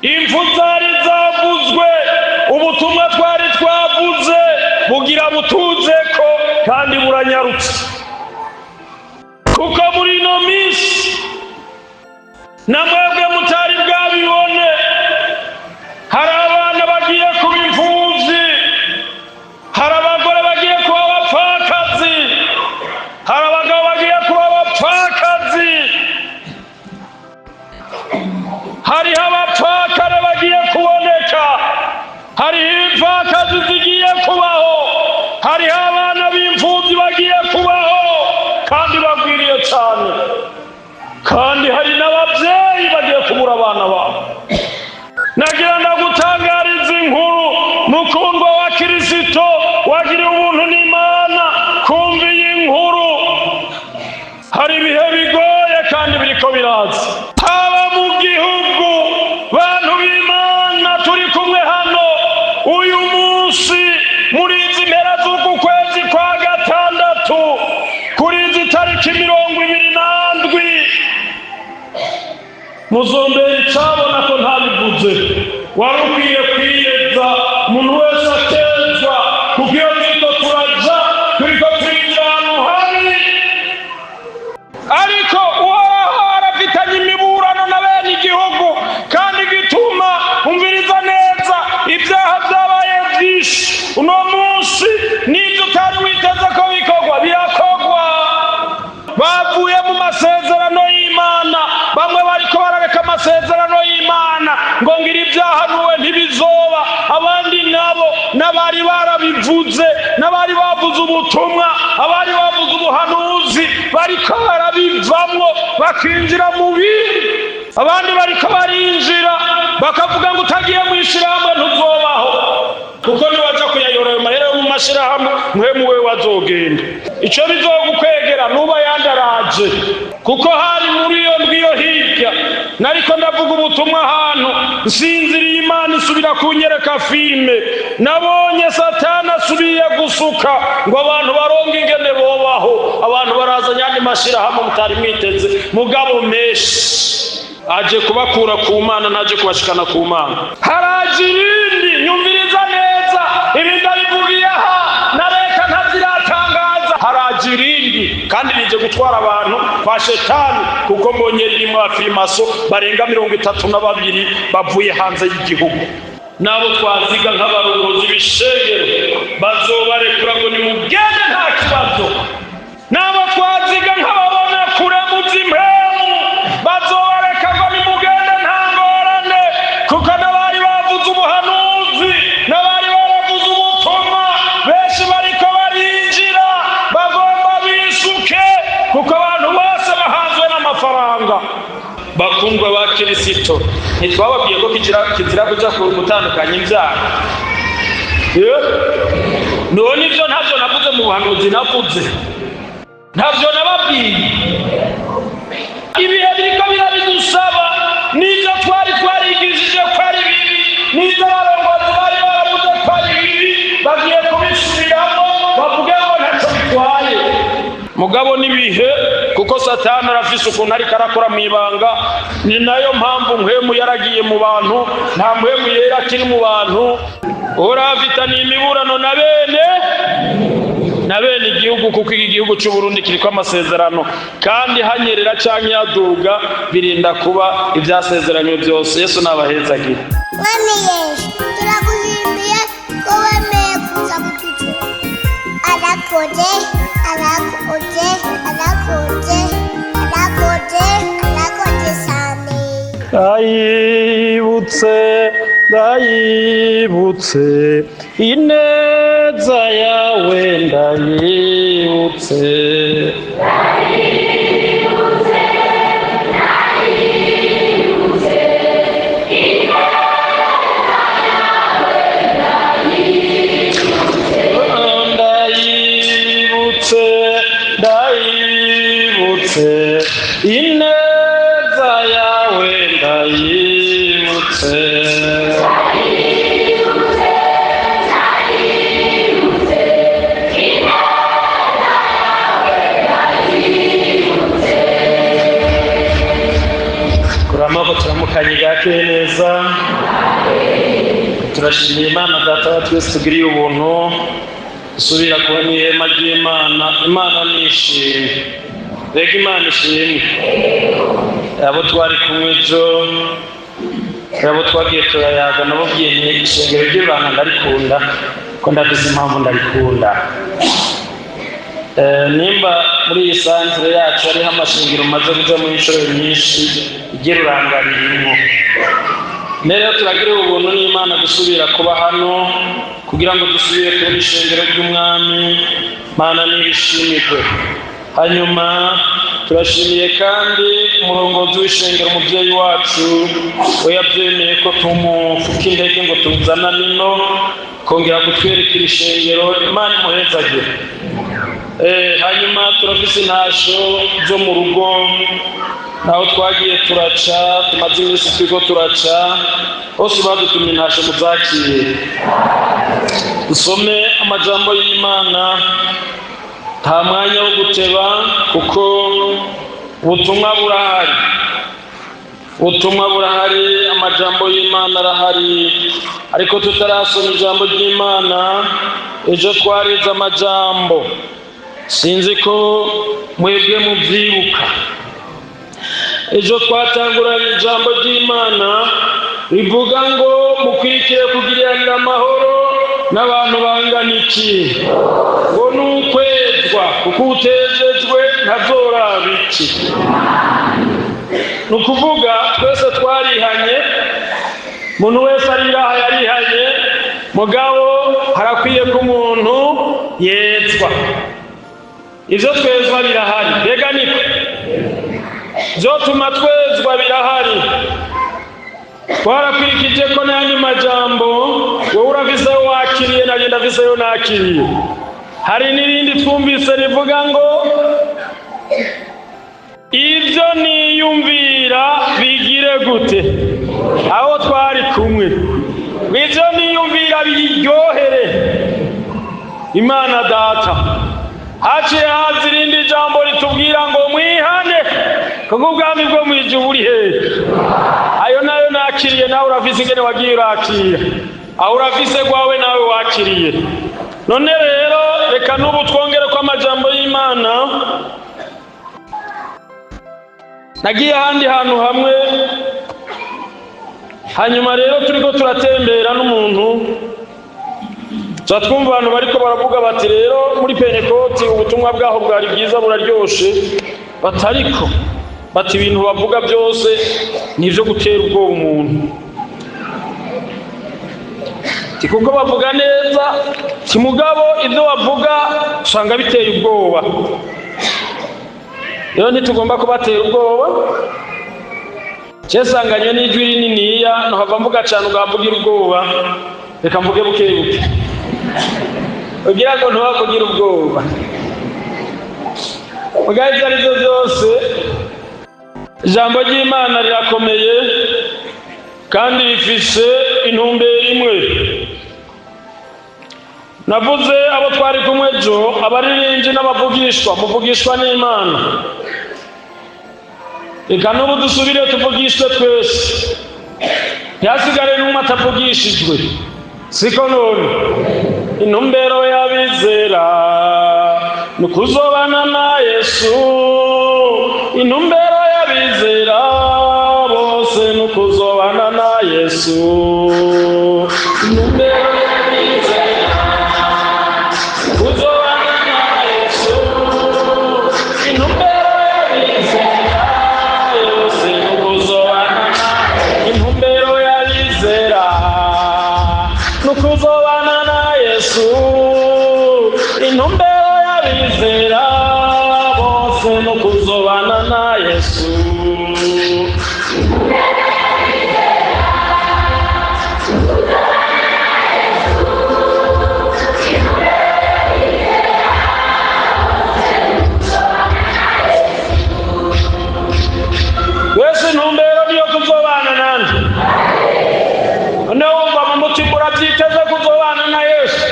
impfu zari zavuzwe, ubutumwa twari twavuze bugira butuze ko kandi buranyarutse. Kuko muri ino minsi namwebwe mutari bwabibone, hari abana bagiye kuba imfuvyi, hari abagore bagiye kuba abapfakazi, hari abagabo bagiye kuba abapfakazi, hariho abapfakare bagiye kuboneka, hariho impfakazi zigiye kubaho, hariho abana b'imfuvyi bagiye kubaho kandi bagwiriye cyane, kandi hari n'ababyeyi bagiye kubura abana babo. Nagira ndagutangariza inkuru, mukundwa wa Kristo wagiriye ubuntu n'Imana, kumva iyi nkuru. Hari ibihe bigoye kandi biriko biraza, haba mu gihugu. Bantu b'Imana turi kumwe hano uyu munsi muri izi mpera z'uku kwezi kwa gatandatu, kuri izi tariki 27, muzombera icabona ko ntabivuze. Wari ukwiye kwiyeza, umuntu wese atezwa, kuko iyo turiko turaja turiko twinjira ahantu habi. Ariko uhoraho arafitanye imiburano na bene igihugu, kandi gituma umviriza neza, ibyaha byabaye byinshi uno munsi, n'ibyo utari witeze ko bikorwa birakogwa. Bavuye mu masezerano y'Imana, bamwe bariko barareka amasezerano y'Imana ngo ngira ibyaha nuwe ntibizoba. Abandi nabo n'abari barabivuze, n'abari bavuze ubutumwa, abari bavuze ubuhanuzi, bariko barabivamwo bakinjira mu bindi. Abandi bariko barinjira bakavuga ngo utagiye mu ishirahamwe ntuzobaho, kuko niwaja kuyayorera amahera yo mu mashirahamwe muhemu wewe wazogenda. Ico bizogukwegera nuba yandaraje, kuko hari muri iyo ndwiyo hirya nariko ndavuga ubutumwa ahantu, nsinziriye Imana isubira kunyereka filime. Nabonye Satani asubiye gusuka ngo abantu baronke ingene bobaho. Abantu barazanye andi mashirahamwe mutari mwiteze, mugabo menshi aje kubakura ku Mana, naje kubashikana ku Mana. Haraje irindi, nyumviriza neza, ibi ndabivugiye aha na reka ntaziratangaza. Haraje irindi kandi rije gutwara abantu kwa Shetani, kuko mbonye ririmo abafirimaso barenga 32 bavuye hanze y'igihugu. Nabo twaziga nk'abarongozi b'ishengero bazobarekura ngo nimugende nta kibazo. Nabo twaziga nk'ababona kure mu by'impemu bazobareka ngo nimugende nta ngorane, kuko n'abari bavuze ubuhanuzi, n'abari baravuze ubutumwa, benshi bariko barinjira bagomba bisuke, kuko abantu bose bahanzwe n'amafaranga. Bakundwa ba Kristo, ntitwababwiye ko kizira kuja gutandukanya ibyaha? None ibyo ntabyo navuze mu buhanuzi, navuze ntabyo nababwiye. Ibihe biriko birabidusaba, n'ibyo twari twarigishije ko ari bibi, n'ibyo abarongozi bari baravuze ko ari bibi, bagiye kubisubiramo bavuge ngo ntacyo bitwaye. Mugabo n'ibihe, kuko Satani arafise ukuntu ariko arakora mu ibanga. Ni nayo mpamvu mpwemu yaragiye mu bantu, nta mpwemu yera akiri mu bantu. Urafitaniye imiburano na bene igihugu, kuko iki gihugu cy'u Burundi kiriko amasezerano, kandi hanyerera canke yaduga birinda kuba ivyasezeranywe byose. Yesu nabahezagire. Mwami Yesu, turaguhimbiye ko wemeye kuza kutucura. Arakoze, arakoze, arakoze, arakoze, arakoze cyane. Ndayibutse ineza yawe, ndayibutse. Ndayibutse ineza yawe, ndayibutse. Kuramako turamukanye gake neza. turashimiye Imana Data wa twese tugiriye ubuntu usubira kuba mu ihema ry'Imana. Imana nishimye, reka Imana ishimwe. Abo twari kumwe ejo, abo twagiye turayaga, nababwiye ni ishengero ry'Imana ndarikunda, ko ndabizi impamvu ndarikunda. Nimba muri iyi santere yacu hariho amashingiro maze kuja mu inshuro nyinshi igira urangaririmo. Rero turagira ubuntu n'Imana gusubira kuba hano kugira ngo dusubire ku ishengero ry'Umwami. Mana nibishimirwe. Hanyuma turashimiye kandi umurongozi w'ishengero, umubyeyi wacu we yabyemeye ko tumufuka intege ngo tuzana nino kongera kutwerekera ishengero. Imana imuhezagire. Hanyuma turafise intasho zo mu rugo naho twagiye turaca, tumaze iminsi turiko turaca, hose badutumye intasho muzakire. Dusome amajambo y'Imana, nta mwanya wo guteba kuko ubutumwa burahari. Ubutumwa burahari, amajambo y'Imana arahari, ariko tutarasoma ijambo ry'Imana. Ejo twarize amajambo, sinzi ko mwebwe muvyibuka. Ejo twatanguranye ijambo ry'Imana rivuga ngo mukwiriye kugiranira amahoro n'abantu bangana iki, ngo nukwezwa kuko utejejwe ntazoraba iki. Nukuvuga twese twarihanye, umuntu wese ariraha yarihanye, mugabo harakwiye ko umuntu yezwa. Ivyo twezwa birahari, mbega niko vyotuma twezwa birahari. Twarakwirikije ko n'ayandi majambo wowe urafise ayo wakiriye, nanjye ndafise ayo nakiriye. Hari n'irindi twumvise rivuga ngo ivyo niyumvira bigire gute. Aho twari kumwe, ivyo niyumvira biryohere Imana Data. Haciye haza irindi jambo ritubwira ngo mwihane kuko ubwami bwo mw'ijuru buri hehe. Ayo nayo nakiriye, nawe urafise ingene wagiye urakira, aho urafise gwawe nawe wakiriye. None rero reka n'ubu twongere ko amajambo y'Imana. Nagiye ahandi hantu hamwe, hanyuma rero turiko turatembera n'umuntu, twumva abantu bariko baravuga bati rero muri Pentekoti ubutumwa bwaho bwari bwiza buraryoshe, batariko bati ibintu bavuga byose nivyo gutera ubwoba umuntu. Kuko bavuga neza, kimugabo ivyo bavuga usanga biteye ubwoba. Rero ntitugomba kubatera ubwoba. Cyesanganye n'ijwi rininiya, nohava mvuga cyane ugavugira ubwoba, reka mvuge bukebuke ugira ngo ntubavugira ubwoba. Mugaye ibyo arivyo byose, ijambo ry'Imana rirakomeye kandi rifise intumbero imwe. Navuze abo twari kumwe ejo, abaririmbyi n'abavugishwa, muvugishwa n'Imana. Reka n'ubu dusubire tuvugishwe twese, ntihasigare n'umwe atavugishijwe. Siko none intumbero y'abizera nukuzobana na Yesu. Intumbero y'abizera bose nukuzobana na Yesu. Intumbero y'abizera kuzobana na Yesu. Intumbero y'abizera bose nukuzobana na. Intumbero y'abizera nukuzobana na Yesu. Intumbero y'abizera bose nukuzobana na Yesu. Wese intumbero niyo kuzobana nande. Wumva mu mutima urabyiteze kuzobana na Yesu.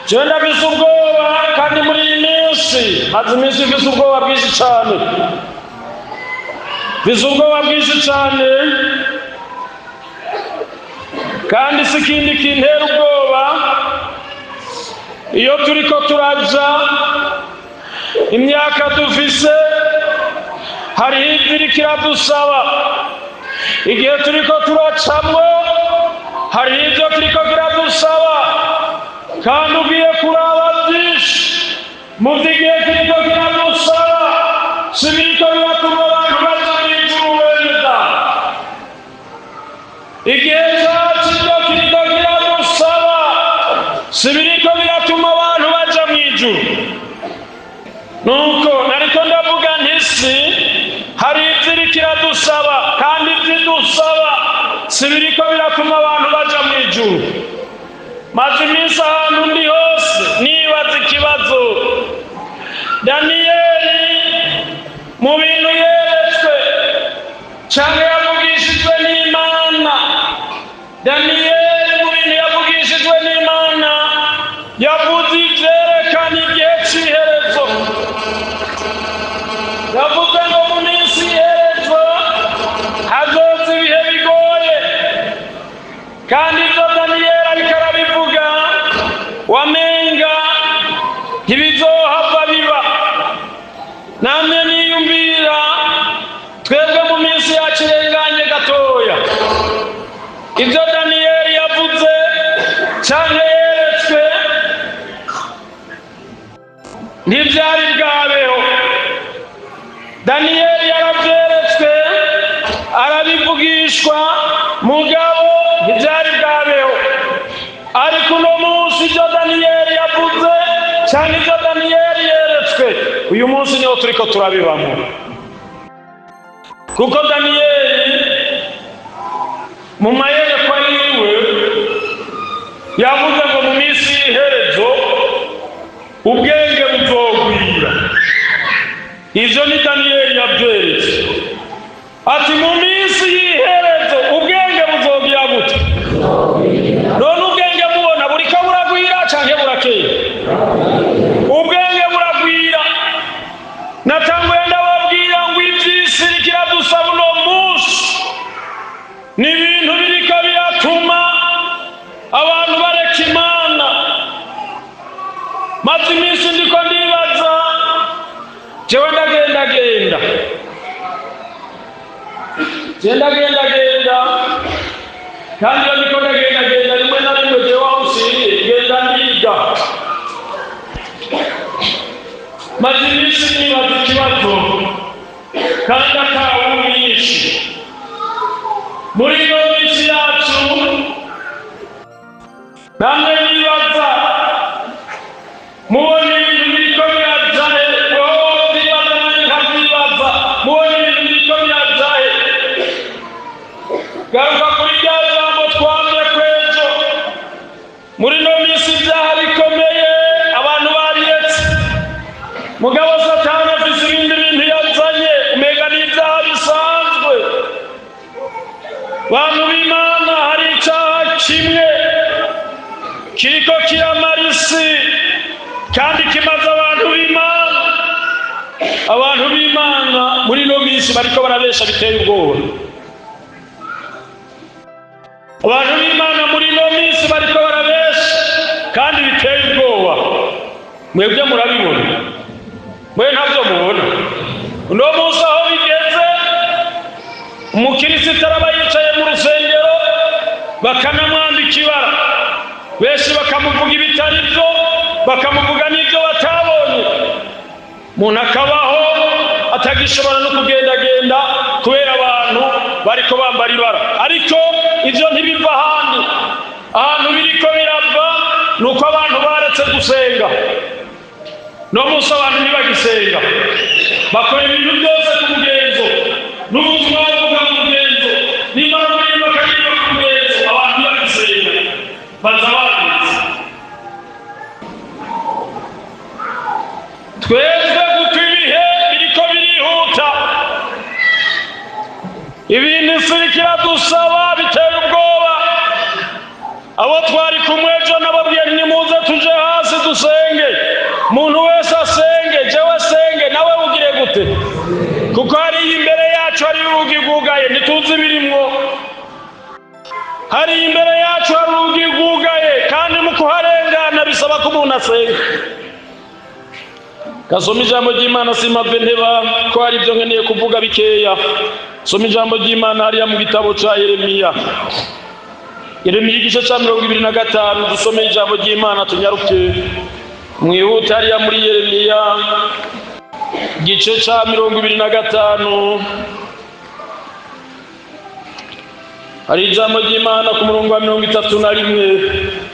Jewe ndafise ubwoba kandi muri iyi minsi maze iminsi mfise ubwoba bwinshi cyane. Mfise ubwoba bwinshi cyane kandi si ikindi kintera ubwoba iyo turiko turaja imyaka dufise hariho ivyo iriko iradusaba, igihe turiko turacamwo hariho ivyo kiriko kiradusaba, kandi ugiye kuraba vyinshi mu vy'igihe kiriko kiradusaba si biriko biratuma abantu baja mw'ijuru wenda. Igihe cacu ivyo kiriko kiradusaba si biriko biratuma abantu baja mw'ijuru. Nuko nariko ndavuga nti si hari ivyo iriko iradusaba, kandi ivyo idusaba si biriko biratuma abantu baja mw'ijuru. Maze iminsi ahantu ndi hose nibaza ikibazo, Daniyeli mu bintu yeretswe canke yavugishijwe n'Imana, Daniyeli mu bintu yavugishijwe n'Imana yavuze ivyerekana igihe c'iherezo. Yavuze ngo mu minsi y'iherezo hazoza ibihe bigoye, kandi ivyo Daniyeli ariko arabivuga wamenga ntibizohava biba. Namwe niyumvira twebwe mu minsi yacu irenganye gatoya, ivyo Daniyeli yavuze canke yeretswe ntivyari bwabeho. Daniyeli yaravyeretswe arabivugishwa mugabo ntivyari bwabeho. Ariko uno munsi ivyo Daniyeli yavuze canke ivyo Daniyeli yeretswe uyu munsi niho turiko turabibamwo, kuko Daniyeli mu mayerekwa yiwe yavuze ngo mu minsi y'iherezo ubwenge buzogwira. Ivyo ni Daniyeli yavyeretse ati mu minsi y'iherezo ubwenge buzogira gute? None ubwenge mubona buriko buragwira canke burakeye? Ubwenge buragwira. Natanguye ndababwira ngo ivy'isi iriko iradusaba uno munsi ni ibintu biriko biratuma abantu bareka Imana. Maze iminsi ndiko ndibaza, jewe ndagendagenda kandi iyo ndiko ndagendagenda rimwe na rimwe jewe aho nsiriye ngenda ndiga. Maze iminsi nibaza ikibazo kandi atawunyinshi muri ino minsi yacu. Namwe nibaza mubona ibintu biriko birajahe, wowe ndibaza nanjye nkavyibaza, mubona ibintu biriko birajahe. Garuka kuri rya jambo twamye kwejo, muri ino minsi ivyaha bikomeye abantu babiretse, mugabo Satani afise ibindi bintu yazanye umenga n'ivyaha bisanzwe. Bantu b'Imana, hari icaha kimwe kiriko kiramara isi kandi kimaze abantu b'Imana. Abantu b'Imana muri ino minsi bariko barabesha biteye ubwoba. Abantu b'Imana muri ino minsi bariko barabesha kandi biteye ubwoba. Mwebwe murabibona? Mwe ntavyo mubona? Uno munsi aho bigeze, umukristo araba yicaye mu rusengero bakanamwambika ibara, benshi bakamuvuga ibitari vyo, bakamuvuga n'ivyo batabonye. Umuntu akabaho atagishobora no kugendagenda kubera abantu bariko bambara ibara. Ariko ivyo ntibiva ahandi, ahantu biriko birava nuko abantu baretse gusenga. No munsi abantu ntibagisenga, bakora ibintu byose ku mugenzo, n'ubutumwa buvuga ku mugenzo, n'imana bakaririmba ku mugenzo. Abantu ntibagisenga, baza banditse. Twebwe kuko ibihe biriko birihuta, ibintu isi iriko iradusaba biteye ubwoba. Abo twari kumwe ejo nababwiye nimuze tuje hasi dusenge, umuntu wese asenge, jewe senge, nawe ugire gute? Kuko hari imbere yacu hari urugi rwugaye ntituzi birimwo. hari imbere yacu hari urugi rwugaye, kandi mu kuharengana bisaba ko umuntu asenga. Gasoma ijambo ry'Imana simave nteba ko hari ibyo nkeneye kuvuga bikeya. Soma ijambo ry'Imana hariya mu gitabo ca Yeremiya igice ca 25. Dusome ijambo ry'Imana tunyaruke mwihuta hariya muri Yeremiya igice ca 25. Hari ijambo ry'Imana ku murongo wa 31.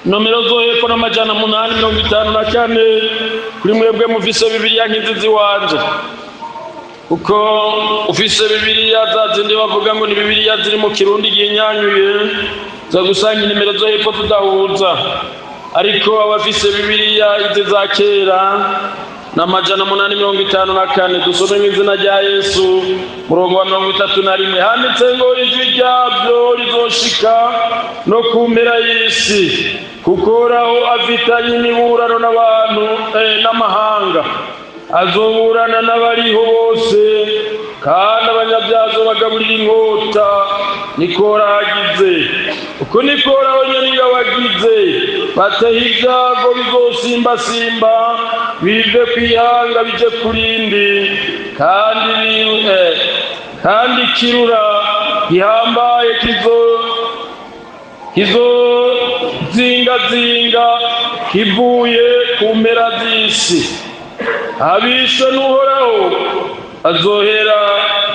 Nomero zo hepfo n'amajana 854 kuri mwebwe mufise Bibiliya nk'izizi wanje, kuko ufise Bibiliya zazindi bavuga ngo ni Bibiliya ziri mu Kirundi ginyanyuye zo gusanga nimero zo hepfo tudahuza, ariko abafise Bibiliya izi za kera n'amajana 854. Dusome mw'izina rya Yesu murongo wa 31. Handitse ngo ijwi ryabyo rizoshika no ku mpera y'isi, kuko Uhoraho afitanye imiburano n'abantu n'amahanga, azoburana n'abariho bose, kandi abanyabyaha bagaburira inkota. Niko agize, uko niko Uhoraho nyene yabagize. Bateho ibyago bizosimbasimba bive kwihanga bije kurindi, kandi kirura gihambaye kizozingazinga kivuye ku mpera z'isi. Abishwe n'Uhoraho azohera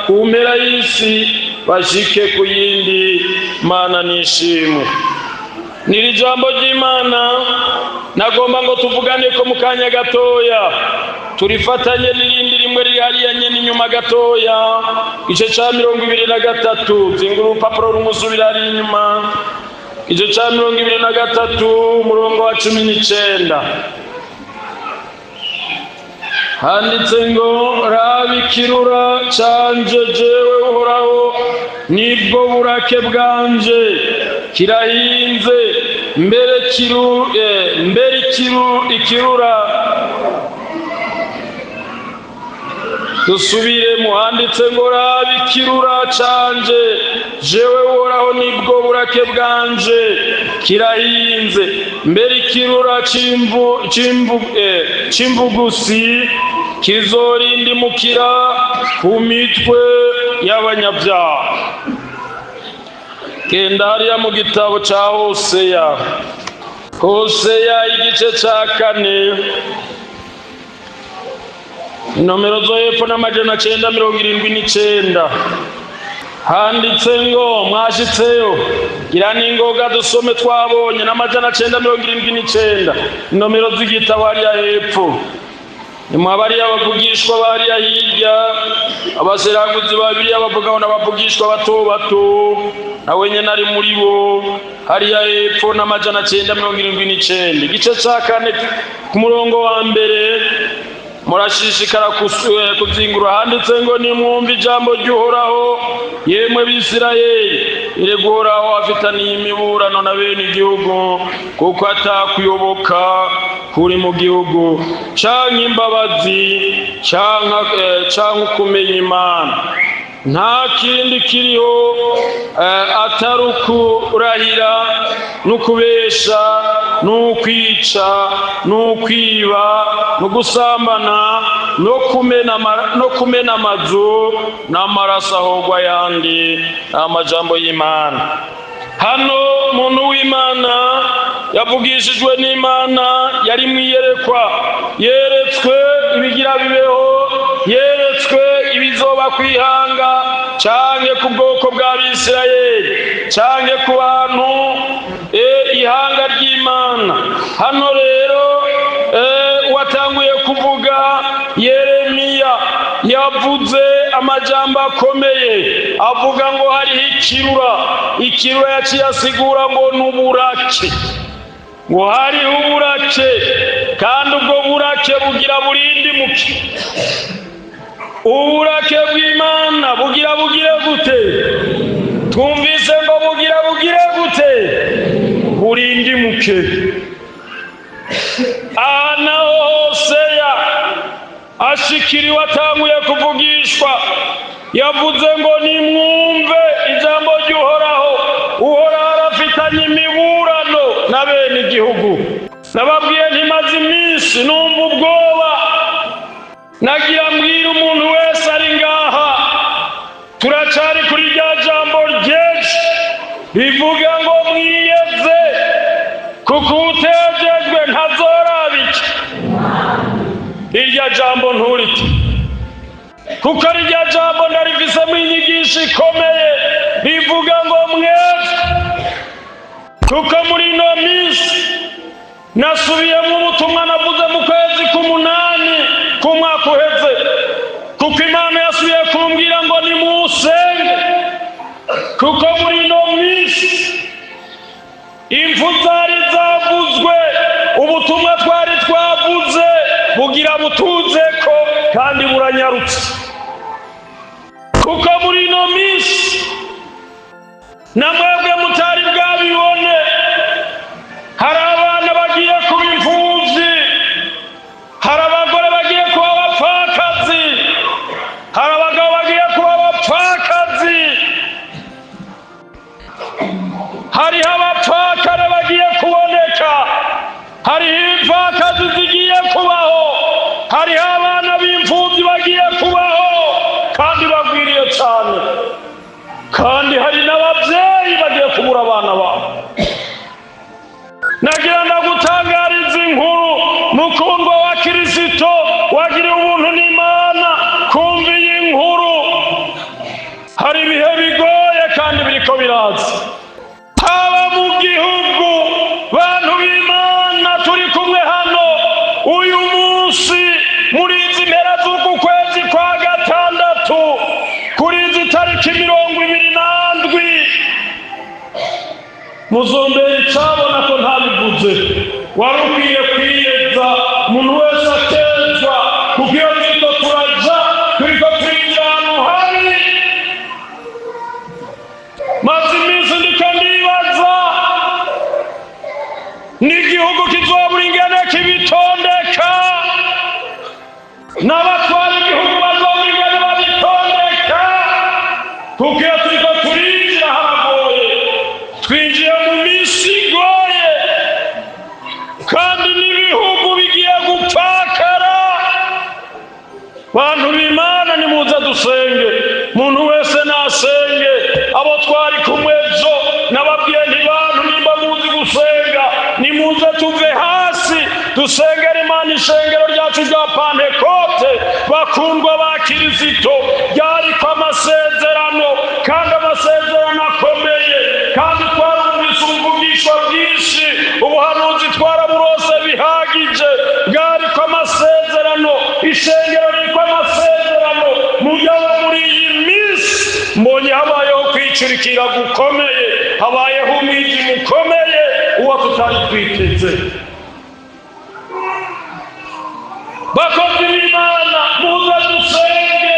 ku mpera y'isi bashike ku yindi. Mana nishimwe. Niri jambo ry'Imana nagomba ngo tuvugane ko mu kanya gatoya, turifatanye n'irindi rimwe riri hariya nyene inyuma gatoya, igice ca 23. Zingura urupapuro rumusubira ari inyuma, igice ca 23 umurongo wa 19. Handitse ngo raba ikirura canje jewe Uhoraho nibwo burake bwanje, kirahinze mbere ikirura. Dusubire muhanditse ngo raba ikirura canje jewe Uhoraho nibwo burake bwanje, kirahinze mbere ikirura c'imvugusi kizorindimukira ku mitwe y'abanyabyaha. Genda hariya mu gitabo ca Hoseya igice ca 4 nomero zo hepfo n'amajana 979. Handitse ngo mwashitseyo gira ningoga dusome twabonye n'amajana 979 nomero z'igitabo hariya hepfo. Nimwabari abavugishwa bariya hirya, abaseraguzi babiri abavugaho n'abavugishwa bato bato, nawe nyene ari muri bo hariya hepfo n'amajana 979. Igice ca 4 ku murongo wa mbere murashishikara kuzingura. Handitse ngo nimwumve ijambo ry'Uhoraho yemwe Bisirayeli, erega Uhoraho afitaniye imiburano na bene igihugu, kuko atakuyoboka kuri mu gihugu canke imbabazi canke kumenya Imana. Nta kindi kiriho atari ukurahira n'ukubesha n'ukwica n'ukwiba n'ugusambana no kumena amazu n'amaraso ahogwa yandi. Amajambo y'Imana. Hano muntu w'Imana yavugishijwe n'Imana, yari mwiyerekwa, yeretswe ibigira bibeho, yeretswe ibizoba kwihanga canke ku bwoko bwa Bisirayeli canke ku bantu ihanga ry'Imana. Hano rero watanguye kuvuga Yeremiya yavuze amajambo akomeye, avuga ngo hariho ikirura yaciye asigura ngo n'uburake, ngo hariho uburake, kandi ubwo burake bugira burindimuke. Uburake bw'Imana bugira bugire gute? Twumvise ngo bugira bugire gute? Burindimuke. Ana Hoseya ashikiriwe atanguye kuvugishwa yavuze ngo nimwumve ijambo ry'Uhoraho. Uhoraho arafitanye imiburano na bene igihugu. Nababwiye ntimaze iminsi numva ubwoba, nagira mbwira umuntu wese ari ngaha, turacari kuri rya jambo ryejo rivuga ngo mwiyeze, kuko utejejwe ntazorabike. Irya jambo nturite, kuko rirya jambo ndarifisemo inyigisho ikomeye rivuga ngo mweze. Kuko muri ino minsi nasubiyemo ubutumwa navuze mu kwezi k'umunani k'umwaka uheze, kuko Imana yasubiye kumbwira ngo nimusenge. Kuko muri ino minsi impfu zari zavuzwe, ubutumwa twari twavuze bugira butuzeko kandi buranyarutse. Kuko muri ino minsi namwebwe mutari bwabibone, hari abana bagiye kuba imfuvyi, hari abagore bagiye kuba abapfakazi, hari abagabo bagiye kuba abapfakazi, hariho abapfakare bagiye kuboneka, hariho imfakazi zigiye kubaho, hariho abana b'imfuvyi bagiye kubaho kandi bagwiriye cyane, kandi hari n'ababyeyi bagiye kubura abana babo. Nagira ndagutangariza inkuru, mukundwa wa Kristo wagiriye ubuntu n'Imana, kumva iyi nkuru. Hari ibihe bigoye kandi biriko biraza, haba mu gihugu. Bantu b'Imana turi kumwe hano uyu munsi muri izi mpera z'uku kwezi kwa gatandatu, kuri izi tariki 27, muzombere icabona ko ntabivuze. Wari ukwiye kwiyeza, umuntu wese akezwa, kuko iyo turiko turaja turiko twinjira ahantu habi. Maze iminsi ndiko ndibaza, n'igihugu kizobura ingene kibitondeka, n'abatwara igihugu bazobura ingene babitondeka, kuko iyo turiko turinjira haragoye. Twinjiye mu minsi igoye, kandi n'ibihugu bigiye gupfakara. Bantu b'Imana nimuze dusenge, muntu wese nasenge. Abo twari kumwe ejo nababwiye nti bantu nimba muzi gusenga nimuze tuve hasi dusengera Imana. Ishengero ryacu rya Pantekote, bakundwa ba Kristo, ryariko amasezerano, kandi amasezerano akomeye, kandi twarumvise ubuvugisho bwinshi, ubuhanuzi twaraburose bihagije. Bwariko amasezerano, ishengero riko amasezerano. Mugabo muri iyi minsi mbonye habayeho kwicurikira gukomeye, habayeho umwijima ukomeye uwo tutari twiteze. Bakozi b'Imana muze dusenge,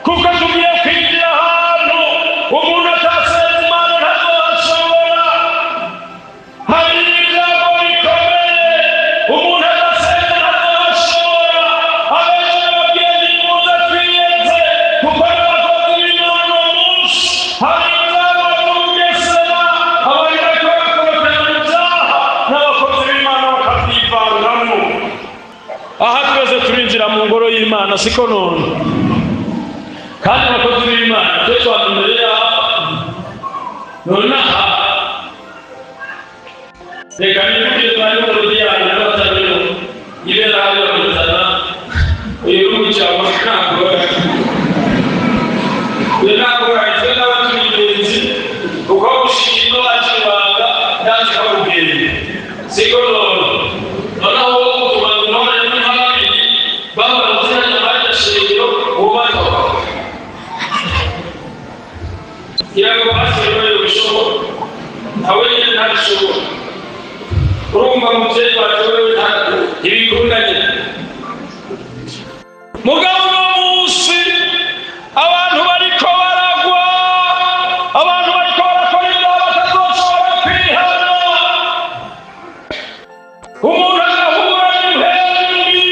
kuko tugiye kwinjira ahantu umuntu atasenze Imana ntazohashobora. Hari ibyago bikomeye, umuntu adasenze ntazohashobora. Abenshi nababwiye nimuze twiyeze, kuko n'abakozi b'Imana umunsi hari ibyago mu Bugesera, abari bariko bakorokera mu byaha n'abakozi b'Imana bakavyivangamo. Aha twese turinjira mu ngoro y'Imana, siko none? Kandi abakozi b'Imana twe twadumerera nonaha. Reka nibukire twari mu rudi yayo n'abatabiro ibera hariyo kuzana uyu n'umucamo ntakora. Uyu ntakora itwe n'abatumigenzi, kuko gushima akibanga ndazi ko ubwenge, siko none? Nonaho yego pastor wewe ubishobora, nawe nyine ntabishobora. Urumva muvyeyi wacu wewe ntabwo ibikundanye. Mugabo uno munsi abantu bariko baragwa, abantu bariko barakora ibyaha batazoshobora kwihana. Umuntu agahura n'impenzi,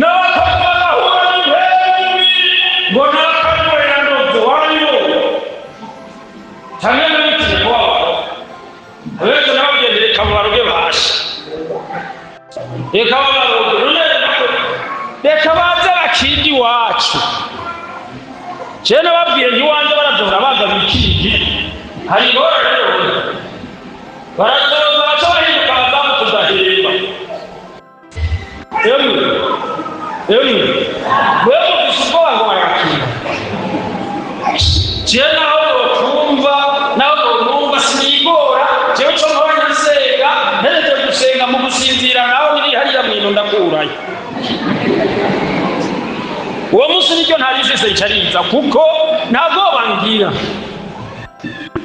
n'abakobwa bagahura n'impenzi, ngo nakanywa reka babaroge reka baze bakindi wacu je nababwiye ntiwanze barazora baga bikindi hari ngora rero barazora baca bahinduka bazamu tuzahiremba wewe kusubwa ngo barakira je naho kumva naho numva sinigora je cyo nkabanya nsenga ntereje gusenga mu gusinzira naho niri hariya mwino ndakurayo uwo munsi nicyo ntarizise icariza kuko ntabwo bangira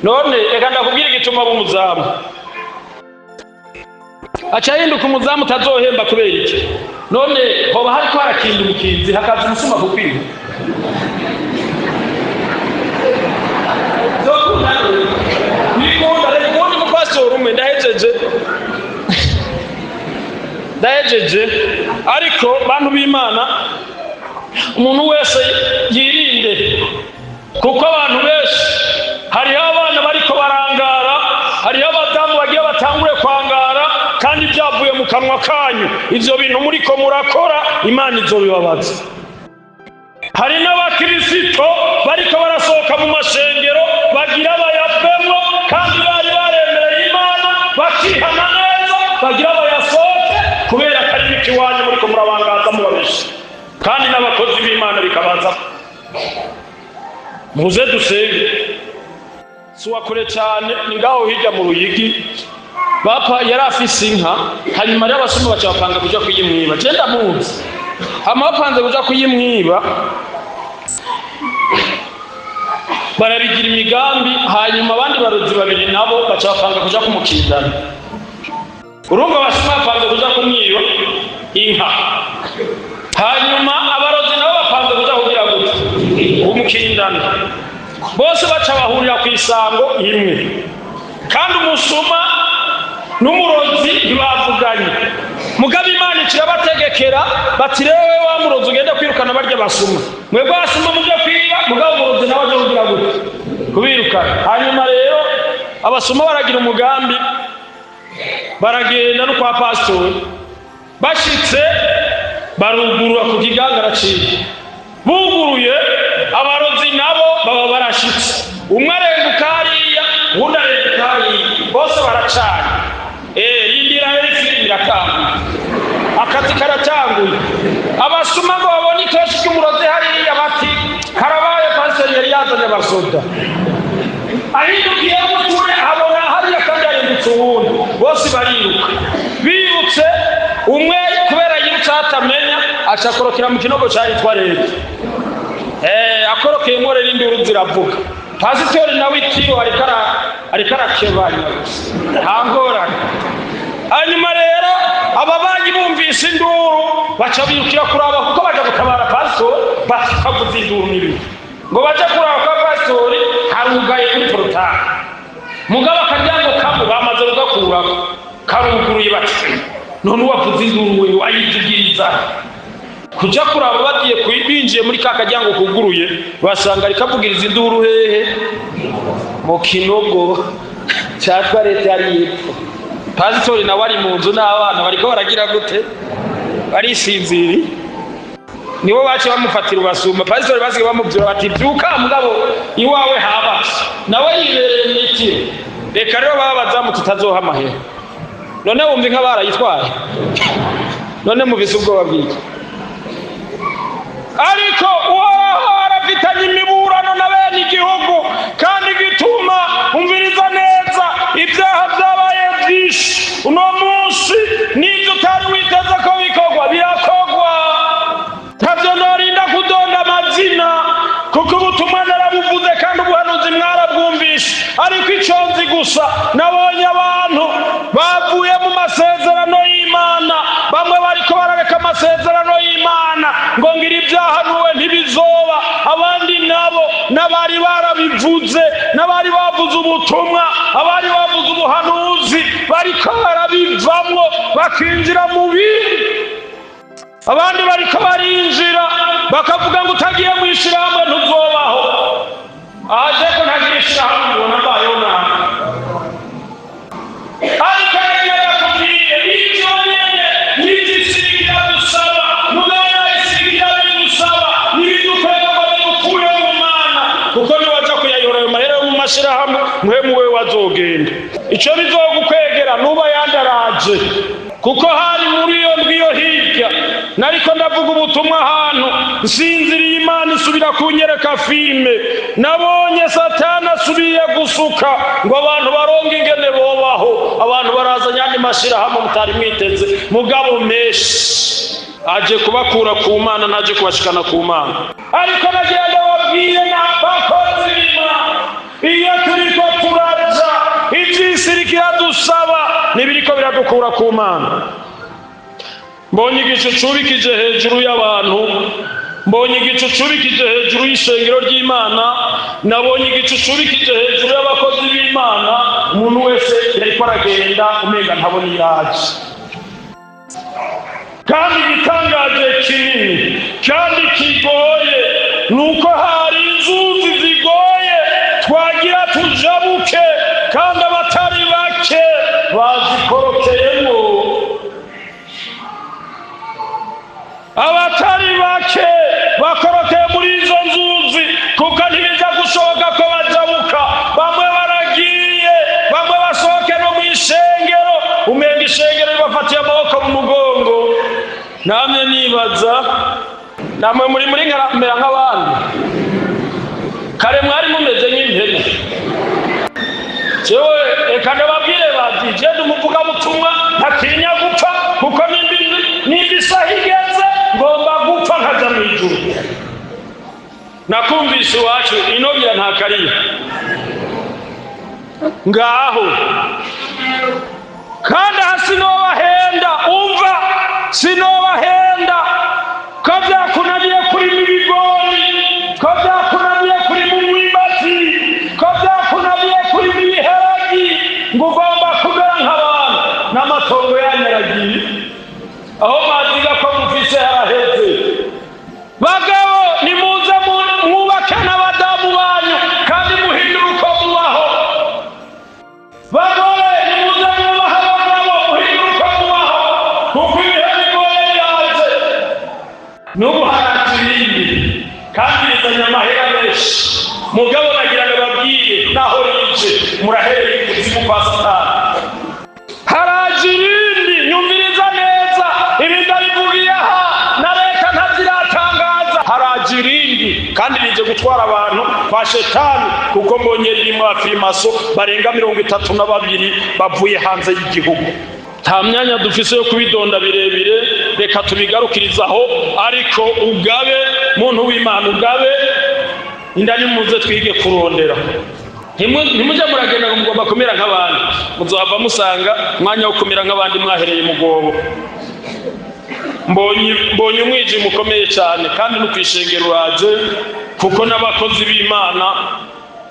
none reka ndakubwira igituma b'umuzamu aca hinduka umuzamu utazohemba kubera iki none hoba hariko harakinda umukinzi hakaza umusuma kukwiba nikunda reka ubundi mupastori umwe ndahejeje ariko bantu b'Imana umuntu wese yirinde kuko abantu benshi hariho abana bariko barangara hariho abadamu bagiye batangure kwangara kandi byavuye mu kanwa kanyu ivyo bintu muriko murakora Imana izobibabaza hari n'abakristo bariko barasohoka mu mashengero bagira bayavemo kandi bari baremereye Imana bakihana neza bagira bayasohoke kubera kari ikiwanyu muriko murabangaza mubabeshi kandi n'abakozi b'Imana bikabaza muze dusenge suwakure cyane ningaho hirya mu Ruyigi bapa yari afise inka hanyuma rero abasuma bacapanga kuja kuyimwiba je ndamuzi amapanze kuja kuyimwiba barabigira imigambi hanyuma abandi barozi babiri nabo bacapanga kuja kumukindana urumva abasuma bapanze kuja kumwiba inka hanyuma abarozi nabo bapanze kuja kugira gute umukindana bose baca bahurira ku isango imwe kandi umusuma n'umurozi ntibavuganye mugabo Imana ikirabategekera bati rewe wa murozi ugenda kwirukana barya basuma mwebwe basuma muje kwiba mugabo umurozi nawe aje kugira gute kubirukana hanyuma rero abasuma baragira umugambi baragenda no kwa pastori bashitse barugurura ku kigangara ciye buguruye abarozi nabo baba barashitse umwe arenguka hariya uwundi arenguka hariya bose baracana rindira filimi iratanguye akazi karatanguye abasuma ngo babone itoshi ry'umurozi hariya bati karabaye pasiteri yari yazanye abasoda ahindukiye guture abona hariya kandi arindutse uwundi bose bariruka birutse umwe kubera yirutse atamenya aca akorokera mu kinogo caritwa leta akorokeye more rinduru ziravuga pasitori nawe itiyo ariko arakebanya ntangorane hanyuma rero ababanyi bumvise induru baca birukira kuraba kuko baja gutabara pasitori bakavuza induru n'ibindi ngo baje kuraba kwa pasitori harugaye kuri porotari mugabo akaryango kamwe bamaze kugakurako karuguruye bati none uwavuza induru we wayivugiriza kuja kuraba bagiye binjiye muri ka karyango kuguruye basanga ari kavugiriza induru hehe mu kinogo cyatwa leta yari yepfo pasitori nawe ari mu nzu n'abana bariko baragira gute barisinziri nibo bace bamufatira ubasuma pasitori basigaye bamubyura bati byuka mugabo iwawe habasha nawe yibereye mw'itiro reka rero babazamu tutazoha amahera none wumva inka barayitwaye none muvise ubwoba bw'iki ariko uhoraho arafitanye imiburano na bene igihugu kandi gituma umviriza neza ibyaha byabaye byinshi uno munsi n'ibyo utari witeze ko bikorwa birakogwa ntavyo norinda kudonda amazina kuko ubutumwa narabuvuze kandi ubuhanuzi mwarabwumvishe ariko ico nzi gusa nabonye abantu bavuye mu masezerano y'Imana bamwe bariko barareka amasezerano y'Imana ngo ngira ibyahanuwe ntibizoba abandi nabo n'abari barabivuze n'abari bavuze ubutumwa abari bavuze ubuhanuzi bariko barabivamwo bakinjira mu bindi abandi bariko barinjira bakavuga ngo utagiye mu ishirahamwe ntuzobaho aje ko ntagira ishirahamwe ubona mbayeho nabi ariko yakubwiye icyo nyene n'iki mashirahamwe muhemu we wazogenda. Ico bizogukwegera nuba yandaraje kuko hari muri iyo ndwiyo hirya nariko ndavuga ubutumwa ahantu nsinziriye Imana isubira kunyereka filime nabonye Satani asubiye gusuka ngo abantu baronge ingene bobaho. Abantu barazanye andi mashirahamwe mutari mwiteze mugabo meshi aje kubakura ku Mana naje kubashikana ku Mana. Ariko nagenda wabwiye n'abakozi b'Imana iyo turiko turaja ivyisirikira dusaba nibiriko biradukura ku Mana. Mbonye igicu cubikije hejuru y'abantu, mbonye igicu cubikije hejuru y'ishengero ry'Imana, nabonye igicu cubikije hejuru y'abakozi b'Imana. Umuntu wese yariko aragenda umenga ntabona iyaje. Kandi igitangaje kinini kandi kigoye nuko hari inzuzi zigoye twagira tujabuke kandi abatari bake bazikorokeyemo. Abatari bake bakorokeye muri izo nzuzi kuko ntibiza gushoboka ko bajabuka. Bamwe baragiye, bamwe basohoke no mu ishengero umenga ishengero ribafatiye amaboko mu mugongo. Namwe nibaza namwe muri nkaramera nk'abandi kare mwari mumeze nk'impene. Jewe reka ndababwire bati jenda umuvuga butumwa ntatinya gupfa kuko nimba isaha igeze ngomba gupfa nkaja mu ijuru. Nakumvise iwacu inobya ntakariye ngaho kandi hasinobahenda umva sinobahenda ko byakunaniye kuri ibigori, ko byakunaniye kuri mu mwimbati, ko byakunaniye kuri ibiharagi ngo ugomba kumera nk'abantu n'amatongo yanyaragiye aho maziga ko mufise haraheze. Bagabo nimuze mwubake n'abadamu banyu kandi muhindure uko mubaho. Bagore nimuze mwubahe abagabo muhindure uko mubaho kuko ibihe bigoye byaje. N'ubu harakirindi kandi bizanye amahera menshi. Mugabo nagira ngo babwire naho rije murahereye ikuzimu kwa Satani. Haraje irindi nyumviriza neza ibindabivugiye aha na leta ntaziratangaza. Haraje irindi kandi rije gutwara abantu kwa Shetani kuko mbonye ririmo abafirimaso barenga 32 bavuye hanze y'igihugu. Nta myanya dufise yo kubidonda birebire, reka tubigarukirizaho. Ariko ugabe muntu w'Imana, ugabe indani muze twige kurondera. Ntimuje muragenda ngo mugomba kumera nk'abandi, muzohava musanga mwanya wo kumera nk'abandi mwahereye mugobo. Mbonye umwijima ukomeye cyane kandi nukwishengera uraje kuko n'abakozi b'Imana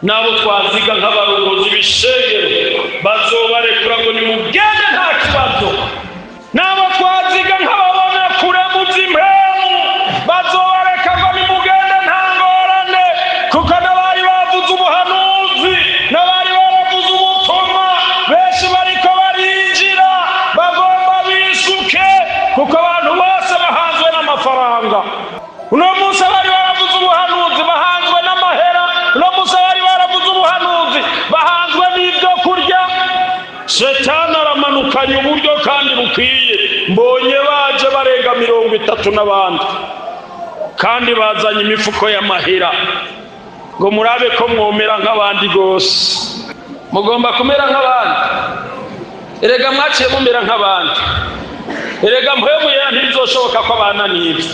nabo twaziga nk'abarongozi b'ishengero bazobarekura ngo nimugende nta kibazo. Nabo twaziga nk'ababona kure mu by'impemu bazobareka ngo nimugende nta ngorane kuko n'abari bavuze ubuhanuzi n'abari baravuze ubutumwa benshi bariko barinjira bagomba bisuke kuko abantu bose bahanzwe n'amafaranga. Uno munsi abari baravuze ubuhanuzi bahanzwe n'amahera, uno munsi abari baravuze ubuhanuzi bahanzwe n'ibyo kurya. Shetani aramanukanye uburyo kandi bukwiye. Mbonye baje barenga 30 n'abandi kandi bazanye imifuko y'amahera ngo murabe ko mwomera nk'abandi gose. Mugomba kumera nk'abandi. Erega mwaciye mumera nk'abandi. Erega mpwemu ya ntibizoshoboka ko abana n'ibyo.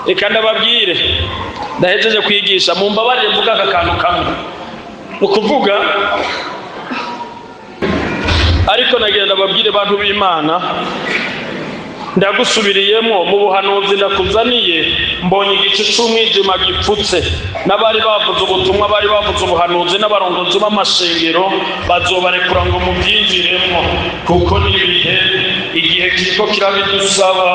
Reka ndababwire ndahejeje kwigisha mumbabarire mvuga akantu kamwe ukuvuga. Ariko nagenda babwire abantu b'Imana ndagusubiriyemo mu buhanuzi ndakuzaniye. Mbonye igice cy'umwijima gipfutse n'abari bavuze ubutumwa, bari bavuze ubuhanuzi n'abarongozi b'amashengero bazobarekura ngo mubyinjiremo kuko n'ibihe igihe kiriko kirabidusaba.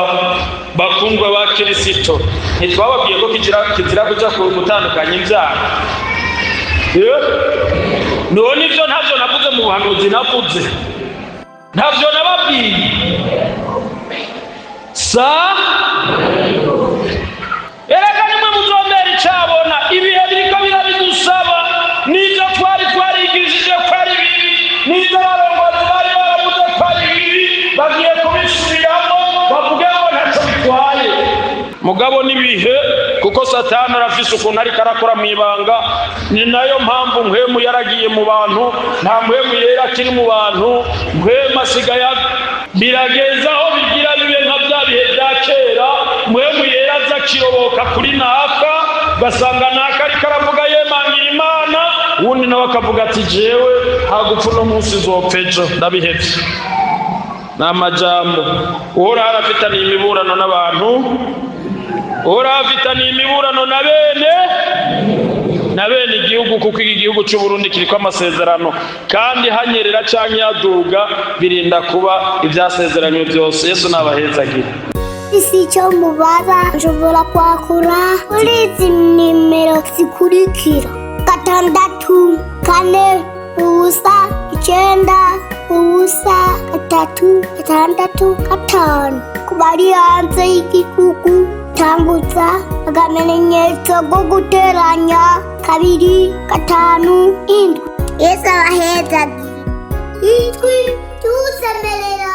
Bakundwa ba Kristo, ntitwababwiye ko kizira kuja gutandukanya ibyaha? None ibyo ntabyo navuze mu buhanuzi navuze, ntabyo nababwiye. Erega nimwe muzombera icabona ibihe biriko birabidusaba mugabo n'ibihe kuko Satani arafise ukuntu ariko arakora mu ibanga. Ni nayo mpamvu mpwemu yaragiye mu bantu, nta mpwemu yera akiri mu bantu. Mpwemu asigaye birageza aho bigira bibe nka bya bihe bya kera, mpwemu yera aza akiroboka kuri naka, basanga naka ariko aravuga yemangira Imana, uwundi nawe akavuga ati jewe hagupfa uno munsi uzopfa ejo, ndabihevye. N'amajambo uhora harafitaniye imiburano n'abantu, uhora hafitaniye imiburano na bene igihugu, kuko iki gihugu cy'u Burundi kiriko amasezerano, kandi hanyerera canke yaduga birinda kuba ivyasezeranywe byose. Yesu nabahezagira. Isi cyo mubaza nshobora kwakura kuri izi nimero zikurikira: 6 4 ubusa 9 ubusa 3 6 5. Kubari hanze y'igihugu tambutsa agamenyetso ko guteranya 2 5 7. Yesu abahezagira. Ijwi tusemerera.